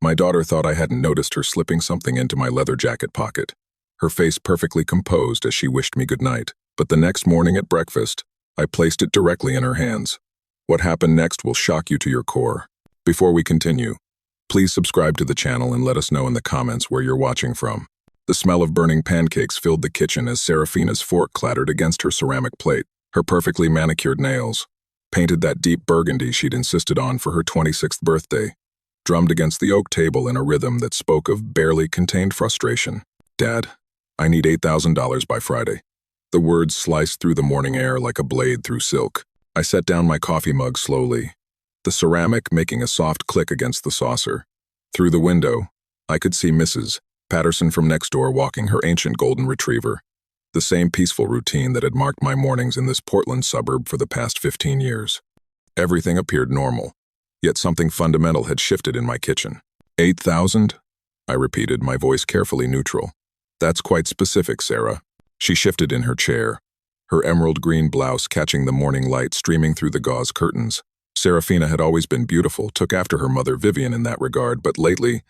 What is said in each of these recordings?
My daughter thought I hadn't noticed her slipping something into my leather jacket pocket, her face perfectly composed as she wished me good night. But the next morning at breakfast, I placed it directly in her hands. What happened next will shock you to your core. Before we continue, please subscribe to the channel and let us know in the comments where you're watching from. The smell of burning pancakes filled the kitchen as Seraphina's fork clattered against her ceramic plate. Her perfectly manicured nails, painted that deep burgundy she'd insisted on for her 26th birthday, drummed against the oak table in a rhythm that spoke of barely contained frustration. "Dad, I need $8,000 by Friday." The words sliced through the morning air like a blade through silk. I set down my coffee mug slowly, the ceramic making a soft click against the saucer. Through the window, I could see Mrs. Patterson from next door walking her ancient golden retriever, the same peaceful routine that had marked my mornings in this Portland suburb for the past 15 years. Everything appeared normal, yet something fundamental had shifted in my kitchen. 8,000? I repeated, my voice carefully neutral. "That's quite specific, Sarah." She shifted in her chair, her emerald green blouse catching the morning light streaming through the gauze curtains. Seraphina had always been beautiful, took after her mother Vivian in that regard, but lately,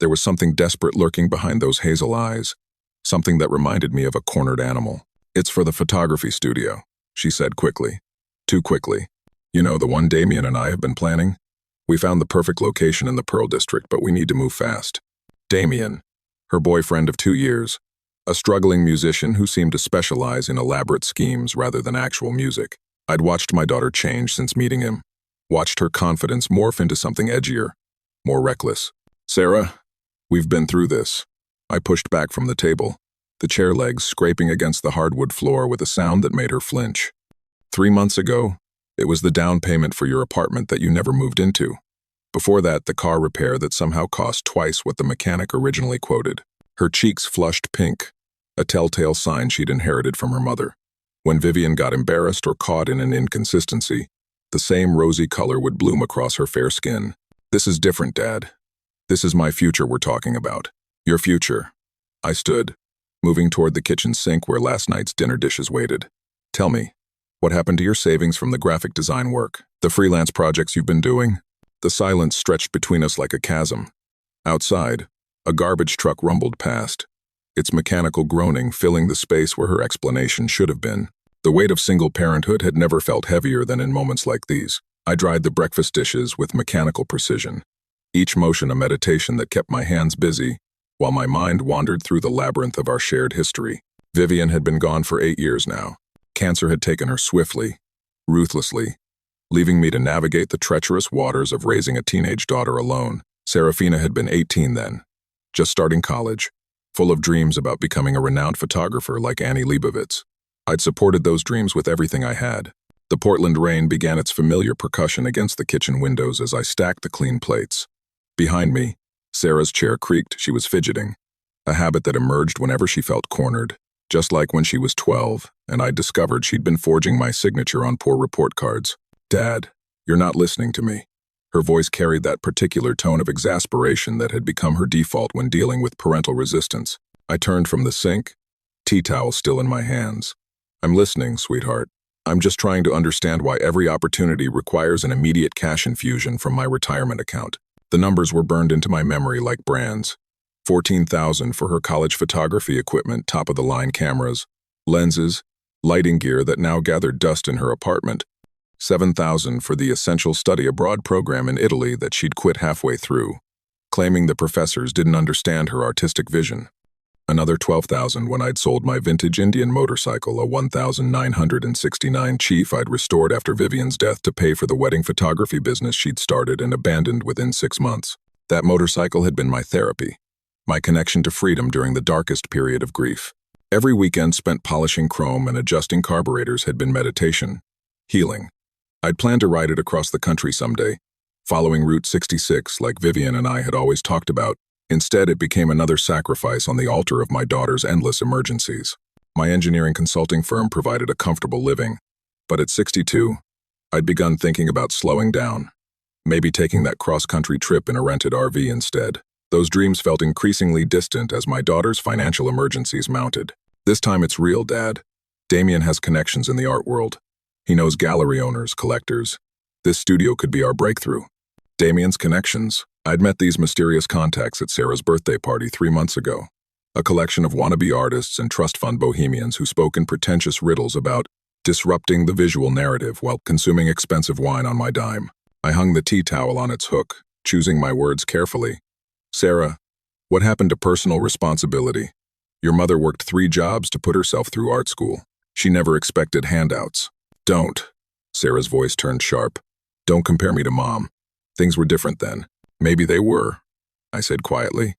there was something desperate lurking behind those hazel eyes, something that reminded me of a cornered animal. "It's for the photography studio," she said quickly. Too quickly. "You know, the one Damien and I have been planning? We found the perfect location in the Pearl District, but we need to move fast." Damien, her boyfriend of 2 years, a struggling musician who seemed to specialize in elaborate schemes rather than actual music. I'd watched my daughter change since meeting him, watched her confidence morph into something edgier, more reckless. "Sarah, we've been through this." I pushed back from the table, the chair legs scraping against the hardwood floor with a sound that made her flinch. 3 months ago, it was the down payment for your apartment that you never moved into. Before that, the car repair that somehow cost twice what the mechanic originally quoted. Her cheeks flushed pink, a telltale sign she'd inherited from her mother. When Vivian got embarrassed or caught in an inconsistency, the same rosy color would bloom across her fair skin. "This is different, Dad. This is my future we're talking about. Your future." I stood, moving toward the kitchen sink where last night's dinner dishes waited. "Tell me, what happened to your savings from the graphic design work, the freelance projects you've been doing?" The silence stretched between us like a chasm. Outside, a garbage truck rumbled past, its mechanical groaning filling the space where her explanation should have been. The weight of single parenthood had never felt heavier than in moments like these. I dried the breakfast dishes with mechanical precision, each motion a meditation that kept my hands busy, while my mind wandered through the labyrinth of our shared history. Vivian had been gone for 8 years now. Cancer had taken her swiftly, ruthlessly, leaving me to navigate the treacherous waters of raising a teenage daughter alone. Seraphina had been 18 then, just starting college, full of dreams about becoming a renowned photographer like Annie Leibovitz. I'd supported those dreams with everything I had. The Portland rain began its familiar percussion against the kitchen windows as I stacked the clean plates. Behind me, Sarah's chair creaked. She was fidgeting, a habit that emerged whenever she felt cornered, just like when she was 12, and I'd discovered she'd been forging my signature on poor report cards. "Dad, you're not listening to me." Her voice carried that particular tone of exasperation that had become her default when dealing with parental resistance. I turned from the sink, tea towel still in my hands. "I'm listening, sweetheart. I'm just trying to understand why every opportunity requires an immediate cash infusion from my retirement account." The numbers were burned into my memory like brands. 14,000 for her college photography equipment, top-of-the-line cameras, lenses, lighting gear that now gathered dust in her apartment. 7,000 for the essential study abroad program in Italy that she'd quit halfway through, claiming the professors didn't understand her artistic vision. Another 12,000 when I'd sold my vintage Indian motorcycle, a 1969 Chief I'd restored after Vivian's death to pay for the wedding photography business she'd started and abandoned within 6 months. That motorcycle had been my therapy, my connection to freedom during the darkest period of grief. Every weekend spent polishing chrome and adjusting carburetors had been meditation, healing. I'd planned to ride it across the country someday, following Route 66 like Vivian and I had always talked about. Instead, it became another sacrifice on the altar of my daughter's endless emergencies. My engineering consulting firm provided a comfortable living, but at 62, I'd begun thinking about slowing down, maybe taking that cross-country trip in a rented RV instead. Those dreams felt increasingly distant as my daughter's financial emergencies mounted. "This time it's real, Dad. Damien has connections in the art world. He knows gallery owners, collectors. This studio could be our breakthrough." "Damien's connections?" I'd met these mysterious contacts at Sarah's birthday party 3 months ago. A collection of wannabe artists and trust fund bohemians who spoke in pretentious riddles about disrupting the visual narrative while consuming expensive wine on my dime. I hung the tea towel on its hook, choosing my words carefully. Sarah, what happened to personal responsibility? Your mother worked 3 jobs to put herself through art school. She never expected handouts. Don't. Sarah's voice turned sharp. Don't compare me to Mom. Things were different then. Maybe they were, I said quietly.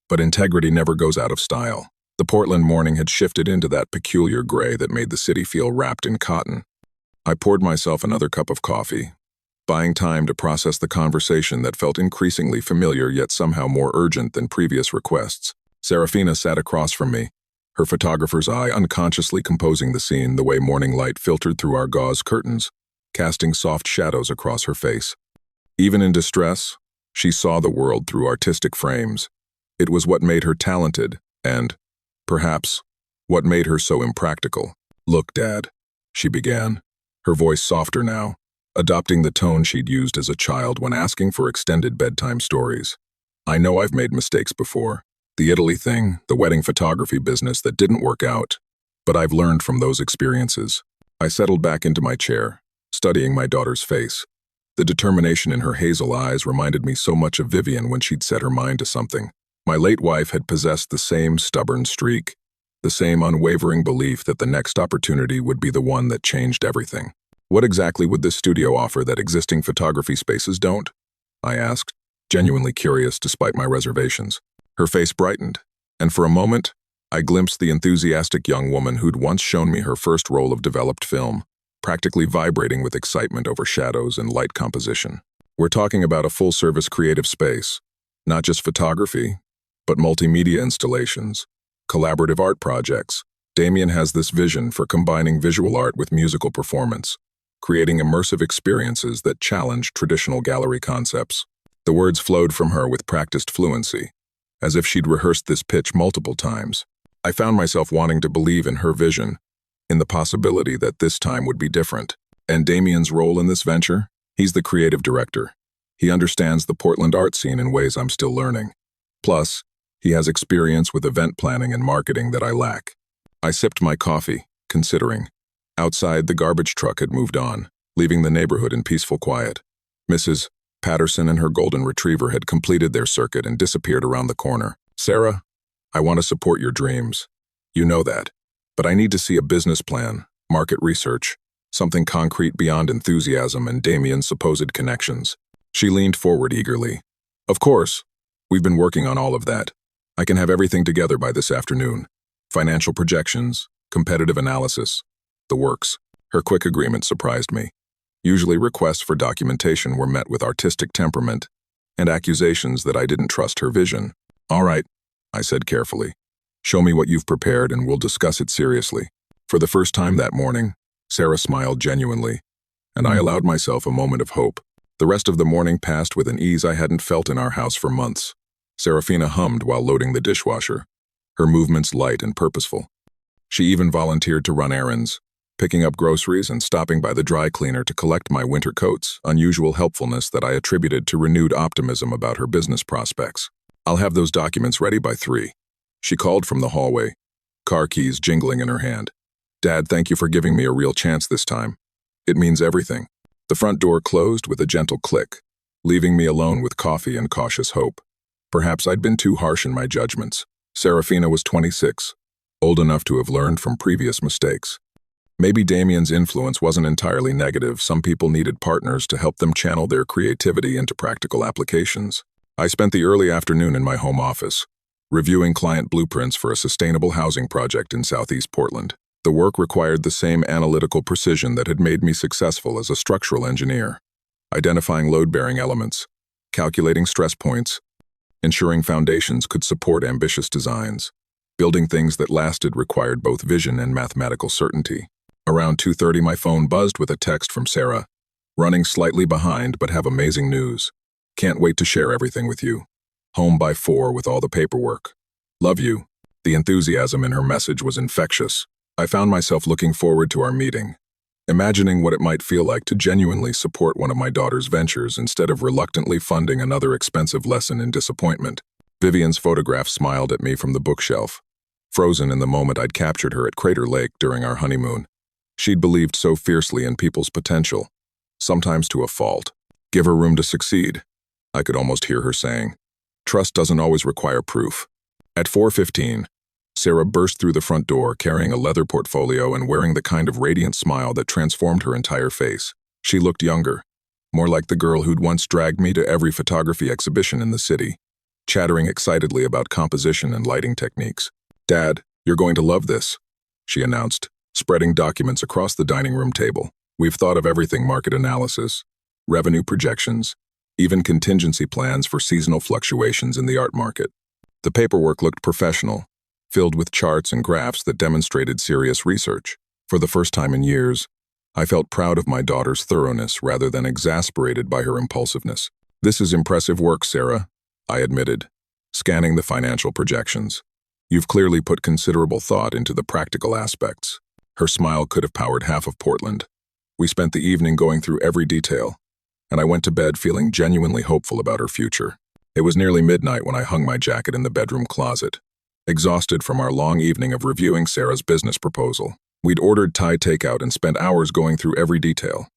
But integrity never goes out of style. The Portland morning had shifted into that peculiar gray that made the city feel wrapped in cotton. I poured myself another cup of coffee, buying time to process the conversation that felt increasingly familiar yet somehow more urgent than previous requests. Seraphina sat across from me, her photographer's eye unconsciously composing the scene the way morning light filtered through our gauze curtains, casting soft shadows across her face. Even in distress, she saw the world through artistic frames. It was what made her talented and, perhaps, what made her so impractical. Look, Dad, she began, her voice softer now, adopting the tone she'd used as a child when asking for extended bedtime stories. I know I've made mistakes before. The Italy thing, the wedding photography business that didn't work out. But I've learned from those experiences. I settled back into my chair, studying my daughter's face. The determination in her hazel eyes reminded me so much of Vivian when she'd set her mind to something. My late wife had possessed the same stubborn streak, the same unwavering belief that the next opportunity would be the one that changed everything. What exactly would this studio offer that existing photography spaces don't? I asked, genuinely curious despite my reservations. Her face brightened, and for a moment, I glimpsed the enthusiastic young woman who'd once shown me her first roll of developed film, practically vibrating with excitement over shadows and light composition. We're talking about a full-service creative space, not just photography, but multimedia installations, collaborative art projects. Damien has this vision for combining visual art with musical performance, creating immersive experiences that challenge traditional gallery concepts. The words flowed from her with practiced fluency, as if she'd rehearsed this pitch multiple times. I found myself wanting to believe in her vision, in the possibility that this time would be different. And Damien's role in this venture? He's the creative director. He understands the Portland art scene in ways I'm still learning. Plus, he has experience with event planning and marketing that I lack. I sipped my coffee, considering. Outside, the garbage truck had moved on, leaving the neighborhood in peaceful quiet. Mrs. Patterson and her golden retriever had completed their circuit and disappeared around the corner. Sarah, I want to support your dreams. You know that. But I need to see a business plan, market research, something concrete beyond enthusiasm and Damien's supposed connections. She leaned forward eagerly. Of course. We've been working on all of that. I can have everything together by this afternoon. Financial projections, competitive analysis, the works. Her quick agreement surprised me. Usually requests for documentation were met with artistic temperament and accusations that I didn't trust her vision. All right, I said carefully. Show me what you've prepared and we'll discuss it seriously. For the first time that morning, Sarah smiled genuinely, and I allowed myself a moment of hope. The rest of the morning passed with an ease I hadn't felt in our house for months. Seraphina hummed while loading the dishwasher, her movements light and purposeful. She even volunteered to run errands, picking up groceries and stopping by the dry cleaner to collect my winter coats, unusual helpfulness that I attributed to renewed optimism about her business prospects. I'll have those documents ready by 3. She called from the hallway, car keys jingling in her hand. Dad, thank you for giving me a real chance this time. It means everything. The front door closed with a gentle click, leaving me alone with coffee and cautious hope. Perhaps I'd been too harsh in my judgments. Seraphina was 26, old enough to have learned from previous mistakes. Maybe Damien's influence wasn't entirely negative. Some people needed partners to help them channel their creativity into practical applications. I spent the early afternoon in my home office, reviewing client blueprints for a sustainable housing project in Southeast Portland. The work required the same analytical precision that had made me successful as a structural engineer, identifying load-bearing elements, calculating stress points, ensuring foundations could support ambitious designs. Building things that lasted required both vision and mathematical certainty. Around 2:30, my phone buzzed with a text from Sarah. Running slightly behind, but have amazing news. Can't wait to share everything with you. Home by 4 with all the paperwork. Love you. The enthusiasm in her message was infectious. I found myself looking forward to our meeting, imagining what it might feel like to genuinely support one of my daughter's ventures instead of reluctantly funding another expensive lesson in disappointment. Vivian's photograph smiled at me from the bookshelf, frozen in the moment I'd captured her at Crater Lake during our honeymoon. She'd believed so fiercely in people's potential, sometimes to a fault. Give her room to succeed, I could almost hear her saying. Trust doesn't always require proof. At 4:15, Sarah burst through the front door carrying a leather portfolio and wearing the kind of radiant smile that transformed her entire face. She looked younger, more like the girl who'd once dragged me to every photography exhibition in the city, chattering excitedly about composition and lighting techniques. Dad, you're going to love this, she announced, spreading documents across the dining room table. We've thought of everything: market analysis, revenue projections, even contingency plans for seasonal fluctuations in the art market. The paperwork looked professional, filled with charts and graphs that demonstrated serious research. For the first time in years, I felt proud of my daughter's thoroughness rather than exasperated by her impulsiveness. This is impressive work, Sarah, I admitted, scanning the financial projections. You've clearly put considerable thought into the practical aspects. Her smile could have powered half of Portland. We spent the evening going through every detail, and I went to bed feeling genuinely hopeful about her future. It was nearly midnight when I hung my jacket in the bedroom closet, exhausted from our long evening of reviewing Sarah's business proposal. We'd ordered Thai takeout and spent hours going through every detail,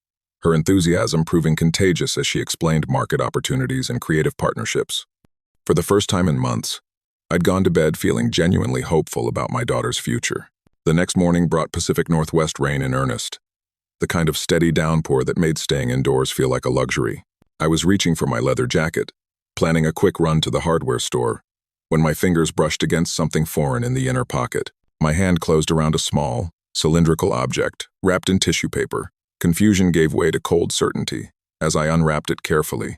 her enthusiasm proving contagious as she explained market opportunities and creative partnerships. For the first time in months, I'd gone to bed feeling genuinely hopeful about my daughter's future. The next morning brought Pacific Northwest rain in earnest, the kind of steady downpour that made staying indoors feel like a luxury. I was reaching for my leather jacket, planning a quick run to the hardware store, when my fingers brushed against something foreign in the inner pocket. My hand closed around a small, cylindrical object, wrapped in tissue paper. Confusion gave way to cold certainty as I unwrapped it carefully,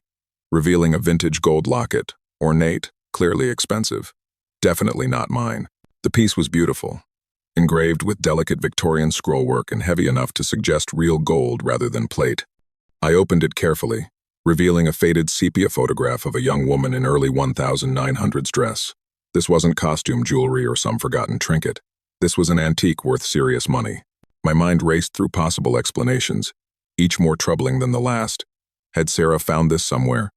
revealing a vintage gold locket, ornate, clearly expensive. Definitely not mine. The piece was beautiful, engraved with delicate Victorian scrollwork and heavy enough to suggest real gold rather than plate. I opened it carefully, revealing a faded sepia photograph of a young woman in early 1900s dress. This wasn't costume jewelry or some forgotten trinket. This was an antique worth serious money. My mind raced through possible explanations, each more troubling than the last. Had Sarah found this somewhere?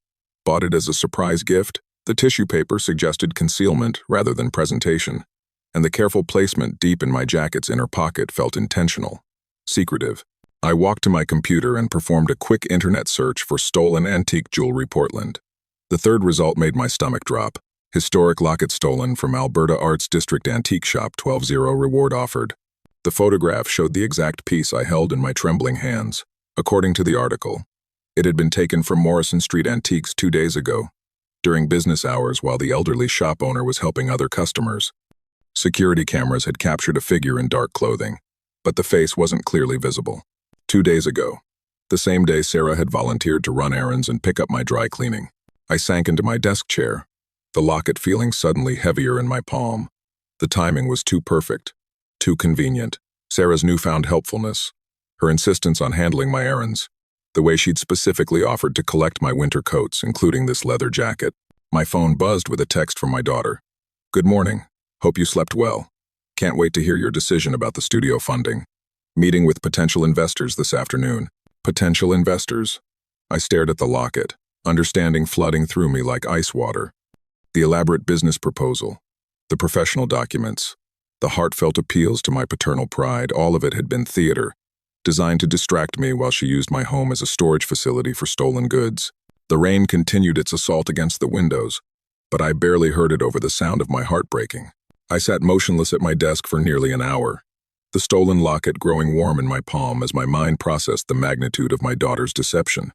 Bought it as a surprise gift? The tissue paper suggested concealment rather than presentation, and the careful placement deep in my jacket's inner pocket felt intentional, secretive. I walked to my computer and performed a quick internet search for stolen antique jewelry Portland. The third result made my stomach drop. Historic locket stolen from Alberta Arts District Antique Shop, 12-0 reward offered. The photograph showed the exact piece I held in my trembling hands. According to the article, it had been taken from Morrison Street Antiques 2 days ago, during business hours while the elderly shop owner was helping other customers. Security cameras had captured a figure in dark clothing, but the face wasn't clearly visible. 2 days ago, the same day Sarah had volunteered to run errands and pick up my dry cleaning. I sank into my desk chair, the locket feeling suddenly heavier in my palm. The timing was too perfect, too convenient. Sarah's newfound helpfulness, her insistence on handling my errands, the way she'd specifically offered to collect my winter coats, including this leather jacket. My phone buzzed with a text from my daughter. Good morning. Hope you slept well. Can't wait to hear your decision about the studio funding. Meeting with potential investors this afternoon. Potential investors? I stared at the locket, understanding flooding through me like ice water. The elaborate business proposal, the professional documents, the heartfelt appeals to my paternal pride, all of it had been theater, designed to distract me while she used my home as a storage facility for stolen goods. The rain continued its assault against the windows, but I barely heard it over the sound of my heart breaking. I sat motionless at my desk for nearly an hour, the stolen locket growing warm in my palm as my mind processed the magnitude of my daughter's deception.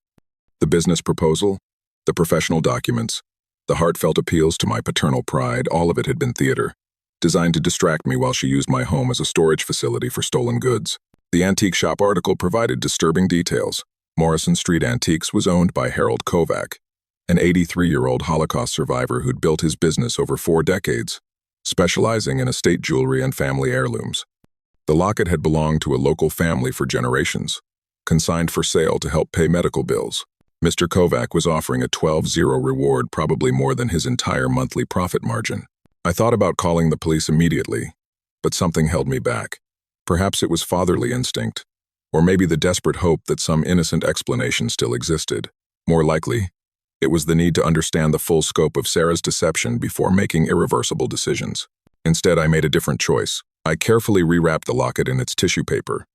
The business proposal, the professional documents, the heartfelt appeals to my paternal pride, all of it had been theater, designed to distract me while she used my home as a storage facility for stolen goods. The antique shop article provided disturbing details. Morrison Street Antiques was owned by Harold Kovac, an 83-year-old Holocaust survivor who'd built his business over 4 decades, specializing in estate jewelry and family heirlooms. The locket had belonged to a local family for generations, consigned for sale to help pay medical bills. Mr. Kovac was offering a 12-0 reward, probably more than his entire monthly profit margin. I thought about calling the police immediately, but something held me back. Perhaps it was fatherly instinct, Or maybe the desperate hope that some innocent explanation still existed. More likely, it was the need to understand the full scope of Sarah's deception before making irreversible decisions. Instead, I made a different choice. I carefully rewrapped the locket in its tissue paper,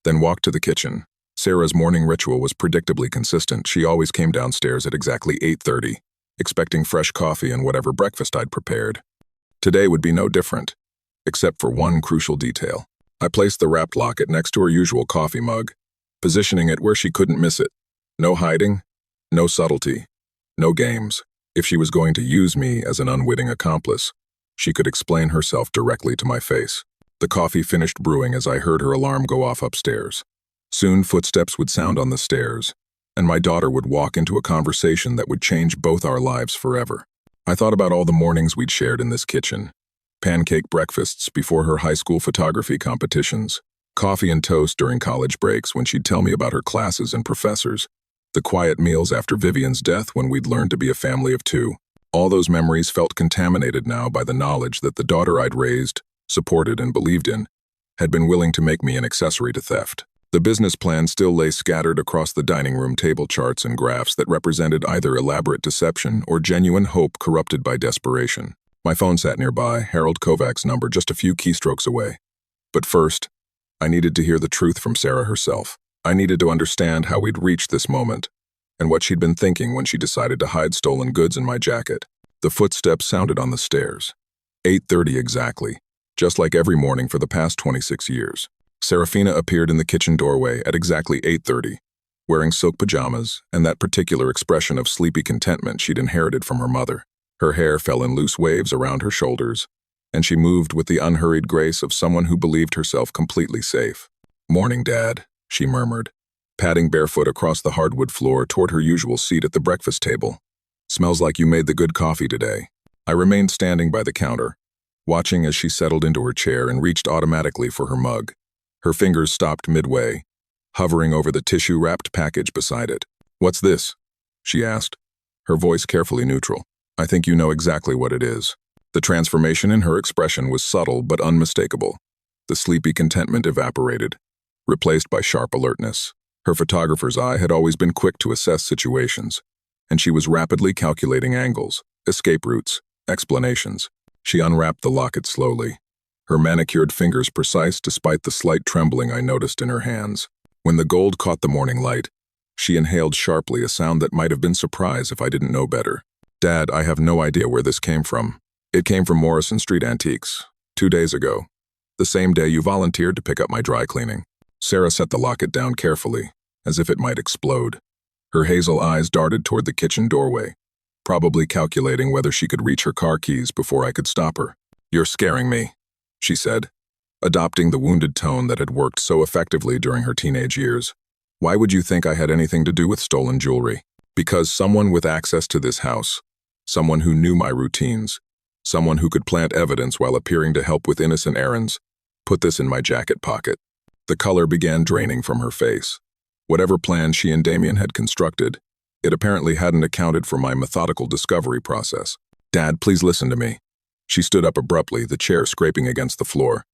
then walked to the kitchen. Sarah's morning ritual was predictably consistent. She always came downstairs at exactly 8:30, expecting fresh coffee and whatever breakfast I'd prepared. Today would be no different, except for one crucial detail. I placed the wrapped locket next to her usual coffee mug, positioning it where she couldn't miss it. No hiding, no subtlety, no games. If she was going to use me as an unwitting accomplice, she could explain herself directly to my face. The coffee finished brewing as I heard her alarm go off upstairs. Soon footsteps would sound on the stairs, and my daughter would walk into a conversation that would change both our lives forever. I thought about all the mornings we'd shared in this kitchen. Pancake breakfasts before her high school photography competitions, coffee and toast during college breaks when she'd tell me about her classes and professors, the quiet meals after Vivian's death when we'd learned to be a family of two. All those memories felt contaminated now by the knowledge that the daughter I'd raised, supported, and believed in had been willing to make me an accessory to theft. The business plan still lay scattered across the dining room table charts and graphs that represented either elaborate deception or genuine hope corrupted by desperation. My phone sat nearby, Harold Kovac's number just a few keystrokes away. But first, I needed to hear the truth from Sarah herself. I needed to understand how we'd reached this moment, and what she'd been thinking when she decided to hide stolen goods in my jacket. The footsteps sounded on the stairs. 8:30 exactly, just like every morning for the past 26 years. Seraphina appeared in the kitchen doorway at exactly 8:30, wearing silk pajamas and that particular expression of sleepy contentment she'd inherited from her mother. Her hair fell in loose waves around her shoulders, and she moved with the unhurried grace of someone who believed herself completely safe. "Morning, Dad," she murmured, padding barefoot across the hardwood floor toward her usual seat at the breakfast table. "Smells like you made the good coffee today." I remained standing by the counter, watching as she settled into her chair and reached automatically for her mug. Her fingers stopped midway, hovering over the tissue-wrapped package beside it. "What's this?" she asked, her voice carefully neutral. "I think you know exactly what it is." The transformation in her expression was subtle but unmistakable. The sleepy contentment evaporated, replaced by sharp alertness. Her photographer's eye had always been quick to assess situations, and she was rapidly calculating angles, escape routes, explanations. She unwrapped the locket slowly, her manicured fingers precise despite the slight trembling I noticed in her hands. When the gold caught the morning light, she inhaled sharply, a sound that might have been surprise if I didn't know better. "Dad, I have no idea where this came from. It came from Morrison Street Antiques, 2 days ago, the same day you volunteered to pick up my dry cleaning." Sarah set the locket down carefully, as if it might explode. Her hazel eyes darted toward the kitchen doorway, probably calculating whether she could reach her car keys before I could stop her. "You're scaring me," she said, adopting the wounded tone that had worked so effectively during her teenage years. "Why would you think I had anything to do with stolen jewelry?" "Because someone with access to this house, someone who knew my routines, someone who could plant evidence while appearing to help with innocent errands, put this in my jacket pocket." The color began draining from her face. Whatever plan she and Damien had constructed, it apparently hadn't accounted for my methodical discovery process. "Dad, please listen to me." She stood up abruptly, the chair scraping against the floor.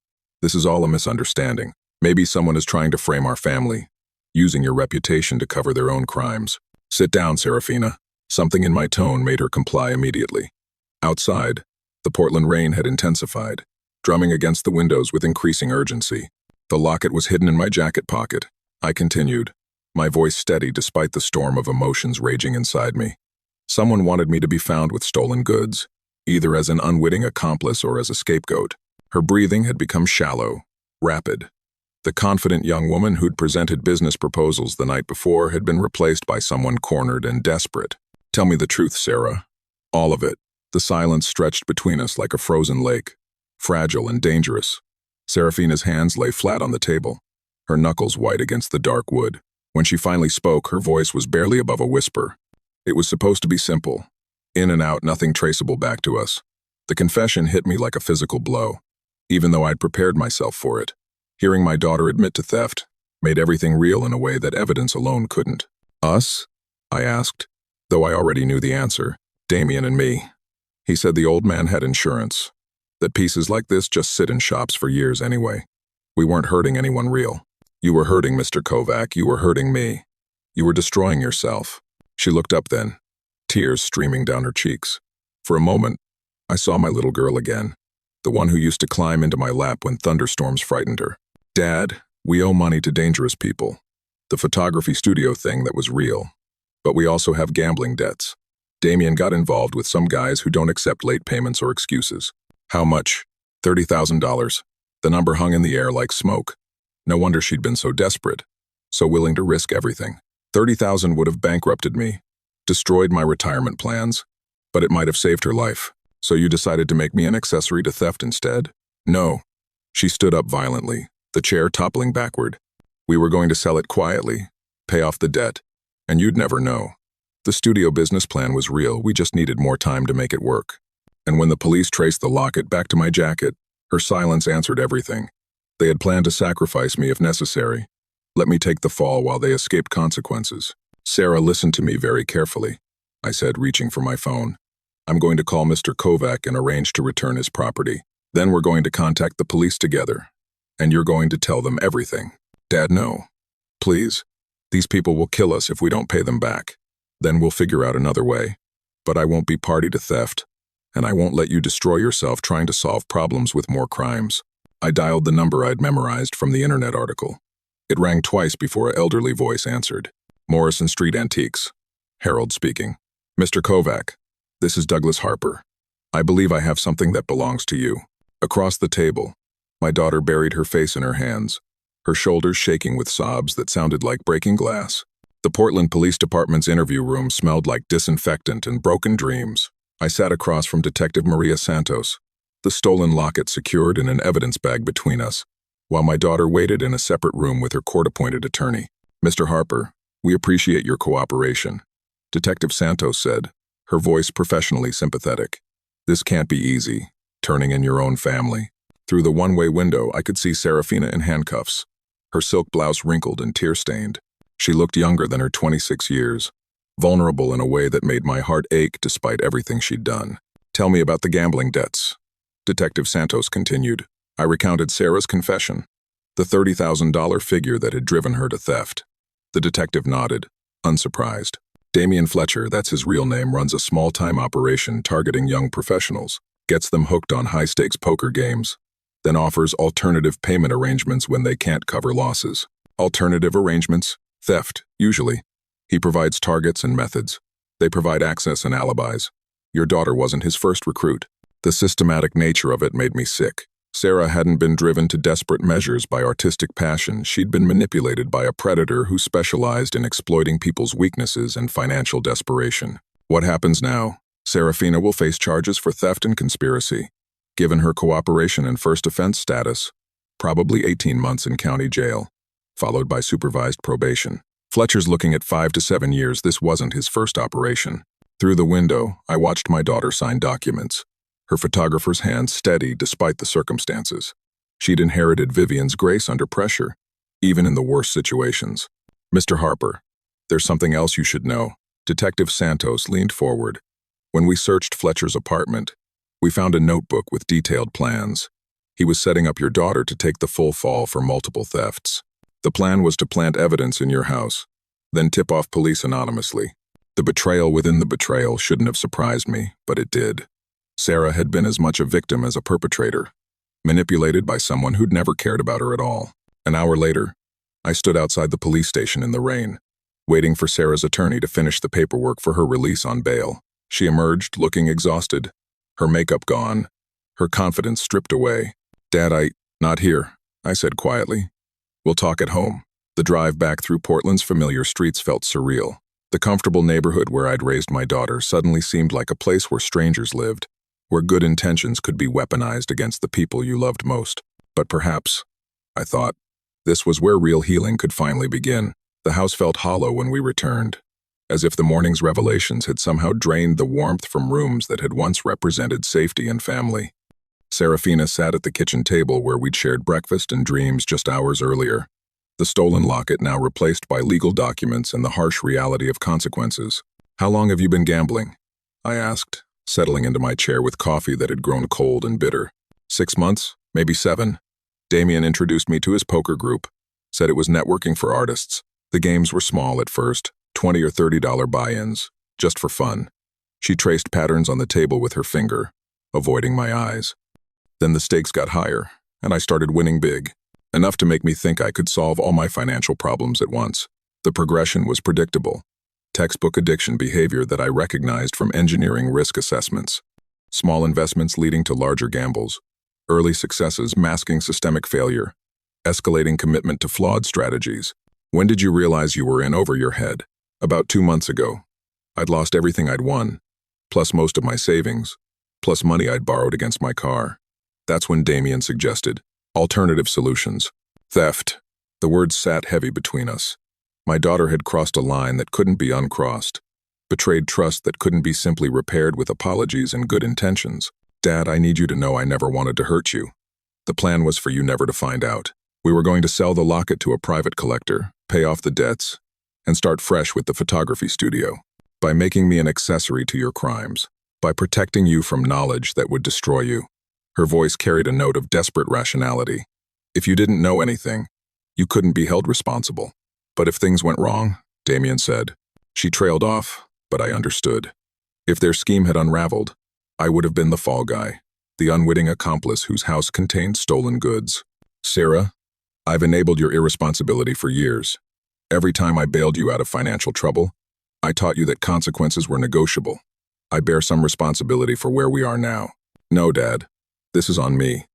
"This is all a misunderstanding. Maybe someone is trying to frame our family, using your reputation to cover their own crimes." "Sit down, Seraphina." Something in my tone made her comply immediately. Outside, the Portland rain had intensified, drumming against the windows with increasing urgency. The locket was hidden in my jacket pocket. I continued, my voice steady despite the storm of emotions raging inside me. Someone wanted me to be found with stolen goods, either as an unwitting accomplice or as a scapegoat. Her breathing had become shallow, rapid. The confident young woman who'd presented business proposals the night before had been replaced by someone cornered and desperate. "Tell me the truth, Sarah. All of it." The silence stretched between us like a frozen lake, fragile and dangerous. Seraphina's hands lay flat on the table, her knuckles white against the dark wood. When she finally spoke, her voice was barely above a whisper. It was supposed to be simple. In and out, nothing traceable back to us. The confession hit me like a physical blow, even though I'd prepared myself for it. Hearing my daughter admit to theft made everything real in a way that evidence alone couldn't. "Us?" I asked, though I already knew the answer. "Damien and me." He said the old man had insurance, that pieces like this just sit in shops for years anyway. We weren't hurting anyone real. You were hurting Mr. Kovac, you were hurting me. You were destroying yourself. She looked up then, tears streaming down her cheeks. For a moment, I saw my little girl again, the one who used to climb into my lap when thunderstorms frightened her. Dad, we owe money to dangerous people. The photography studio thing that was real. But we also have gambling debts. Damien got involved with some guys who don't accept late payments or excuses. How much? $30,000. The number hung in the air like smoke. No wonder she'd been so desperate, so willing to risk everything. 30,000 would have bankrupted me, destroyed my retirement plans, but it might have saved her life. So you decided to make me an accessory to theft instead? No. She stood up violently, the chair toppling backward. We were going to sell it quietly, pay off the debt, and you'd never know. The studio business plan was real, we just needed more time to make it work. And when the police traced the locket back to my jacket, her silence answered everything. They had planned to sacrifice me if necessary. Let me take the fall while they escaped consequences. Sarah listened to me very carefully. I said, reaching for my phone. I'm going to call Mr. Kovac and arrange to return his property. Then we're going to contact the police together. And you're going to tell them everything. Dad, no. Please. These people will kill us if we don't pay them back. Then we'll figure out another way. But I won't be party to theft. And I won't let you destroy yourself trying to solve problems with more crimes. I dialed the number I'd memorized from the internet article. It rang twice before an elderly voice answered. Morrison Street Antiques. Harold speaking. Mr. Kovac, this is Douglas Harper. I believe I have something that belongs to you. Across the table, my daughter buried her face in her hands, her shoulders shaking with sobs that sounded like breaking glass. The Portland Police Department's interview room smelled like disinfectant and broken dreams. I sat across from Detective Maria Santos, the stolen locket secured in an evidence bag between us, while my daughter waited in a separate room with her court-appointed attorney. Mr. Harper, we appreciate your cooperation, Detective Santos said, her voice professionally sympathetic. This can't be easy, turning in your own family. Through the one-way window, I could see Seraphina in handcuffs, her silk blouse wrinkled and tear-stained. She looked younger than her 26 years, vulnerable in a way that made my heart ache despite everything she'd done. Tell me about the gambling debts. Detective Santos continued. I recounted Sarah's confession, the $30,000 figure that had driven her to theft. The detective nodded, unsurprised. Damien Fletcher, that's his real name, runs a small-time operation targeting young professionals, gets them hooked on high-stakes poker games, then offers alternative payment arrangements when they can't cover losses. Alternative arrangements? Theft, usually. He provides targets and methods. They provide access and alibis. Your daughter wasn't his first recruit. The systematic nature of it made me sick. Sarah hadn't been driven to desperate measures by artistic passion. She'd been manipulated by a predator who specialized in exploiting people's weaknesses and financial desperation. What happens now? Seraphina will face charges for theft and conspiracy. Given her cooperation and first offense status, probably 18 months in county jail, followed by supervised probation. Fletcher's looking at 5 to 7 years. This wasn't his first operation. Through the window, I watched my daughter sign documents, her photographer's hand steady despite the circumstances. She'd inherited Vivian's grace under pressure, even in the worst situations. Mr. Harper, there's something else you should know. Detective Santos leaned forward. When we searched Fletcher's apartment, we found a notebook with detailed plans. He was setting up your daughter to take the full fall for multiple thefts. The plan was to plant evidence in your house, then tip off police anonymously. The betrayal within the betrayal shouldn't have surprised me, but it did. Sarah had been as much a victim as a perpetrator, manipulated by someone who'd never cared about her at all. An hour later, I stood outside the police station in the rain, waiting for Sarah's attorney to finish the paperwork for her release on bail. She emerged, looking exhausted, her makeup gone, her confidence stripped away. Dad, not here, I said quietly. We'll talk at home. The drive back through Portland's familiar streets felt surreal. The comfortable neighborhood where I'd raised my daughter suddenly seemed like a place where strangers lived, where good intentions could be weaponized against the people you loved most. But perhaps, I thought, this was where real healing could finally begin. The house felt hollow when we returned, as if the morning's revelations had somehow drained the warmth from rooms that had once represented safety and family. Seraphina sat at the kitchen table where we'd shared breakfast and dreams just hours earlier, the stolen locket now replaced by legal documents and the harsh reality of consequences. How long have you been gambling? I asked, settling into my chair with coffee that had grown cold and bitter. 6 months, maybe 7. Damien introduced me to his poker group. Said it was networking for artists. The games were small at first, $20 or $30 buy-ins, just for fun. She traced patterns on the table with her finger, avoiding my eyes. Then the stakes got higher, and I started winning big, enough to make me think I could solve all my financial problems at once. The progression was predictable. Textbook addiction behavior that I recognized from engineering risk assessments. Small investments leading to larger gambles. Early successes masking systemic failure. Escalating commitment to flawed strategies. When did you realize you were in over your head? About 2 months ago. I'd lost everything I'd won, plus most of my savings, plus money I'd borrowed against my car. That's when Damien suggested alternative solutions. Theft. The words sat heavy between us. My daughter had crossed a line that couldn't be uncrossed, betrayed trust that couldn't be simply repaired with apologies and good intentions. Dad, I need you to know I never wanted to hurt you. The plan was for you never to find out. We were going to sell the locket to a private collector, pay off the debts, and start fresh with the photography studio. By making me an accessory to your crimes. By protecting you from knowledge that would destroy you. Her voice carried a note of desperate rationality. If you didn't know anything, you couldn't be held responsible. But if things went wrong, Damien said. She trailed off, but I understood. If their scheme had unraveled, I would have been the fall guy, the unwitting accomplice whose house contained stolen goods. Sarah, I've enabled your irresponsibility for years. Every time I bailed you out of financial trouble, I taught you that consequences were negotiable. I bear some responsibility for where we are now. No, Dad, this is on me.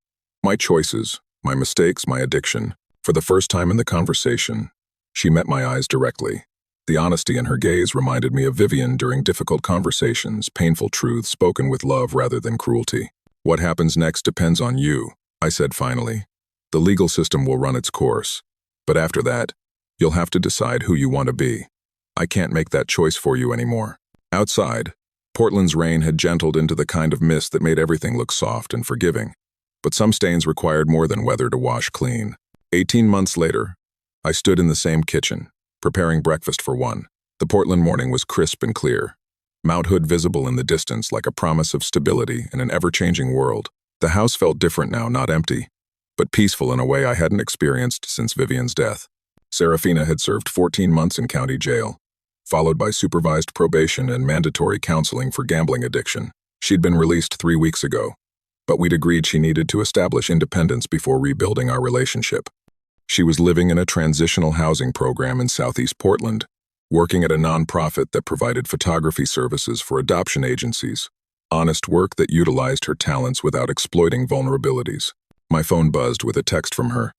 My choices, my mistakes, my addiction. For the first time in the conversation, she met my eyes directly. The honesty in her gaze reminded me of Vivian during difficult conversations, painful truths spoken with love rather than cruelty. What happens next depends on you, I said finally. The legal system will run its course. But after that, you'll have to decide who you want to be. I can't make that choice for you anymore. Outside, Portland's rain had gentled into the kind of mist that made everything look soft and forgiving. But some stains required more than weather to wash clean. 18 months later, I stood in the same kitchen, preparing breakfast for one. The Portland morning was crisp and clear. Mount Hood visible in the distance like a promise of stability in an ever-changing world. The house felt different now, not empty, but peaceful in a way I hadn't experienced since Vivian's death. Seraphina had served 14 months in county jail, followed by supervised probation and mandatory counseling for gambling addiction. She'd been released 3 weeks ago, but we'd agreed she needed to establish independence before rebuilding our relationship. She was living in a transitional housing program in Southeast Portland, working at a nonprofit that provided photography services for adoption agencies, honest work that utilized her talents without exploiting vulnerabilities. My phone buzzed with a text from her.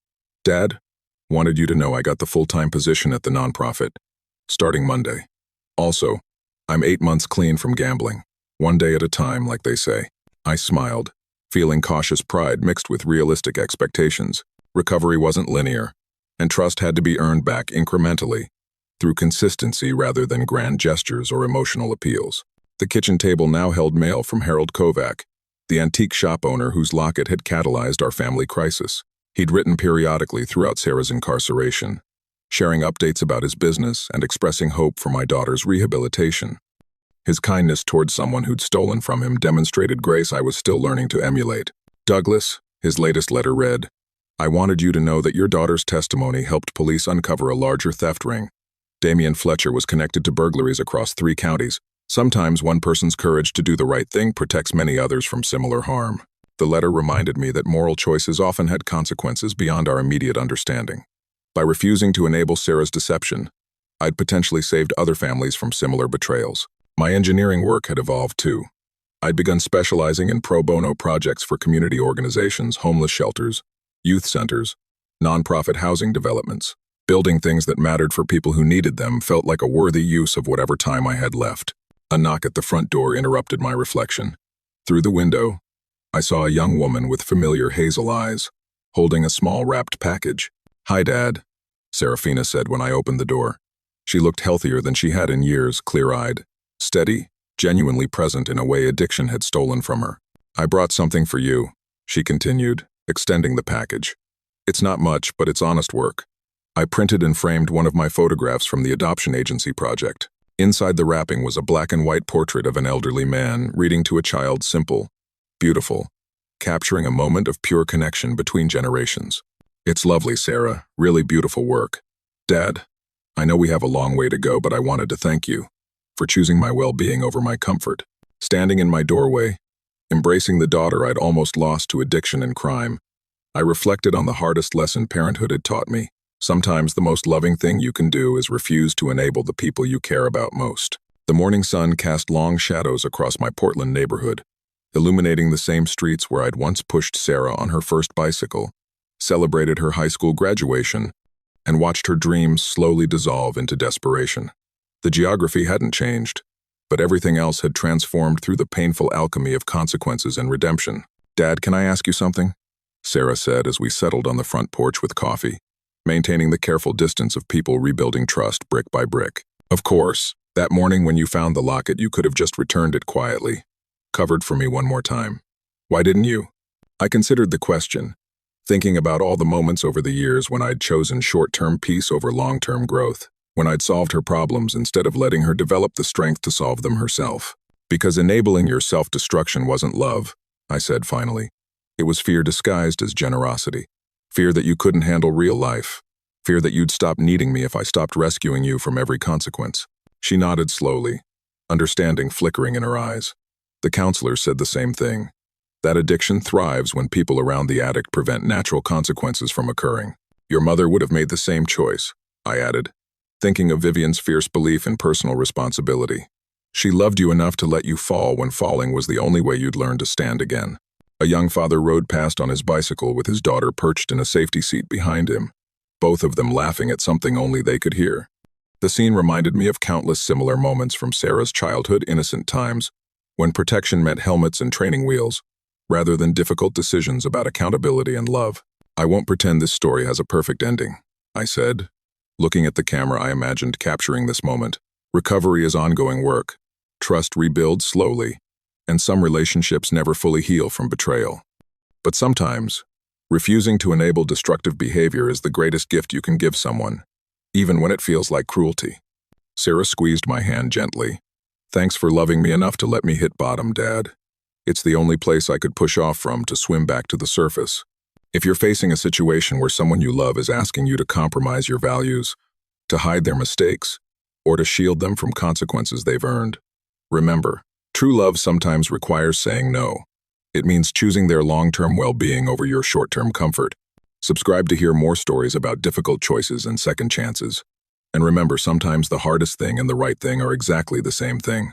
Dad, wanted you to know I got the full-time position at the nonprofit, starting Monday. Also, I'm 8 months clean from gambling, one day at a time, like they say. I smiled, feeling cautious pride mixed with realistic expectations. Recovery wasn't linear, and trust had to be earned back incrementally, through consistency rather than grand gestures or emotional appeals. The kitchen table now held mail from Harold Kovac, the antique shop owner whose locket had catalyzed our family crisis. He'd written periodically throughout Sarah's incarceration, sharing updates about his business and expressing hope for my daughter's rehabilitation. His kindness towards someone who'd stolen from him demonstrated grace I was still learning to emulate. Douglas, his latest letter read, I wanted you to know that your daughter's testimony helped police uncover a larger theft ring. Damien Fletcher was connected to burglaries across 3 counties. Sometimes one person's courage to do the right thing protects many others from similar harm. The letter reminded me that moral choices often had consequences beyond our immediate understanding. By refusing to enable Sarah's deception, I'd potentially saved other families from similar betrayals. My engineering work had evolved too. I'd begun specializing in pro bono projects for community organizations, homeless shelters, youth centers, nonprofit housing developments. Building things that mattered for people who needed them felt like a worthy use of whatever time I had left. A knock at the front door interrupted my reflection. Through the window, I saw a young woman with familiar hazel eyes, holding a small wrapped package. Hi, Dad, Seraphina said when I opened the door. She looked healthier than she had in years, clear-eyed, steady, genuinely present in a way addiction had stolen from her. I brought something for you, she continued, extending the package. It's not much, but it's honest work. I printed and framed one of my photographs from the adoption agency project. Inside the wrapping was a black and white portrait of an elderly man reading to a child, simple, beautiful, capturing a moment of pure connection between generations. It's lovely, Sarah. Really beautiful work. Dad, I know we have a long way to go, but I wanted to thank you for choosing my well-being over my comfort. Standing in my doorway, embracing the daughter I'd almost lost to addiction and crime, I reflected on the hardest lesson parenthood had taught me. Sometimes the most loving thing you can do is refuse to enable the people you care about most. The morning sun cast long shadows across my Portland neighborhood, illuminating the same streets where I'd once pushed Sarah on her first bicycle, celebrated her high school graduation, and watched her dreams slowly dissolve into desperation. The geography hadn't changed, but everything else had transformed through the painful alchemy of consequences and redemption. "Dad, can I ask you something?" Sarah said as we settled on the front porch with coffee, maintaining the careful distance of people rebuilding trust brick by brick. "Of course. That morning when you found the locket, you could have just returned it quietly. Covered for me one more time. Why didn't you?" I considered the question, thinking about all the moments over the years when I'd chosen short-term peace over long-term growth, when I'd solved her problems instead of letting her develop the strength to solve them herself. "Because enabling your self-destruction wasn't love," I said finally. "It was fear disguised as generosity. Fear that you couldn't handle real life. Fear that you'd stop needing me if I stopped rescuing you from every consequence." She nodded slowly, understanding flickering in her eyes. "The counselor said the same thing. That addiction thrives when people around the addict prevent natural consequences from occurring. Your mother would have made the same choice," I added, thinking of Vivian's fierce belief in personal responsibility. "She loved you enough to let you fall when falling was the only way you'd learn to stand again." A young father rode past on his bicycle with his daughter perched in a safety seat behind him, both of them laughing at something only they could hear. The scene reminded me of countless similar moments from Sarah's childhood innocent times, when protection meant helmets and training wheels, rather than difficult decisions about accountability and love. "I won't pretend this story has a perfect ending," I said. Looking at the camera, I imagined capturing this moment. Recovery is ongoing work. Trust rebuilds slowly, and some relationships never fully heal from betrayal. But sometimes, refusing to enable destructive behavior is the greatest gift you can give someone, even when it feels like cruelty. Sarah squeezed my hand gently. "Thanks for loving me enough to let me hit bottom, Dad. It's the only place I could push off from to swim back to the surface." If you're facing a situation where someone you love is asking you to compromise your values, to hide their mistakes, or to shield them from consequences they've earned, remember, true love sometimes requires saying no. It means choosing their long-term well-being over your short-term comfort. Subscribe to hear more stories about difficult choices and second chances. And remember, sometimes the hardest thing and the right thing are exactly the same thing.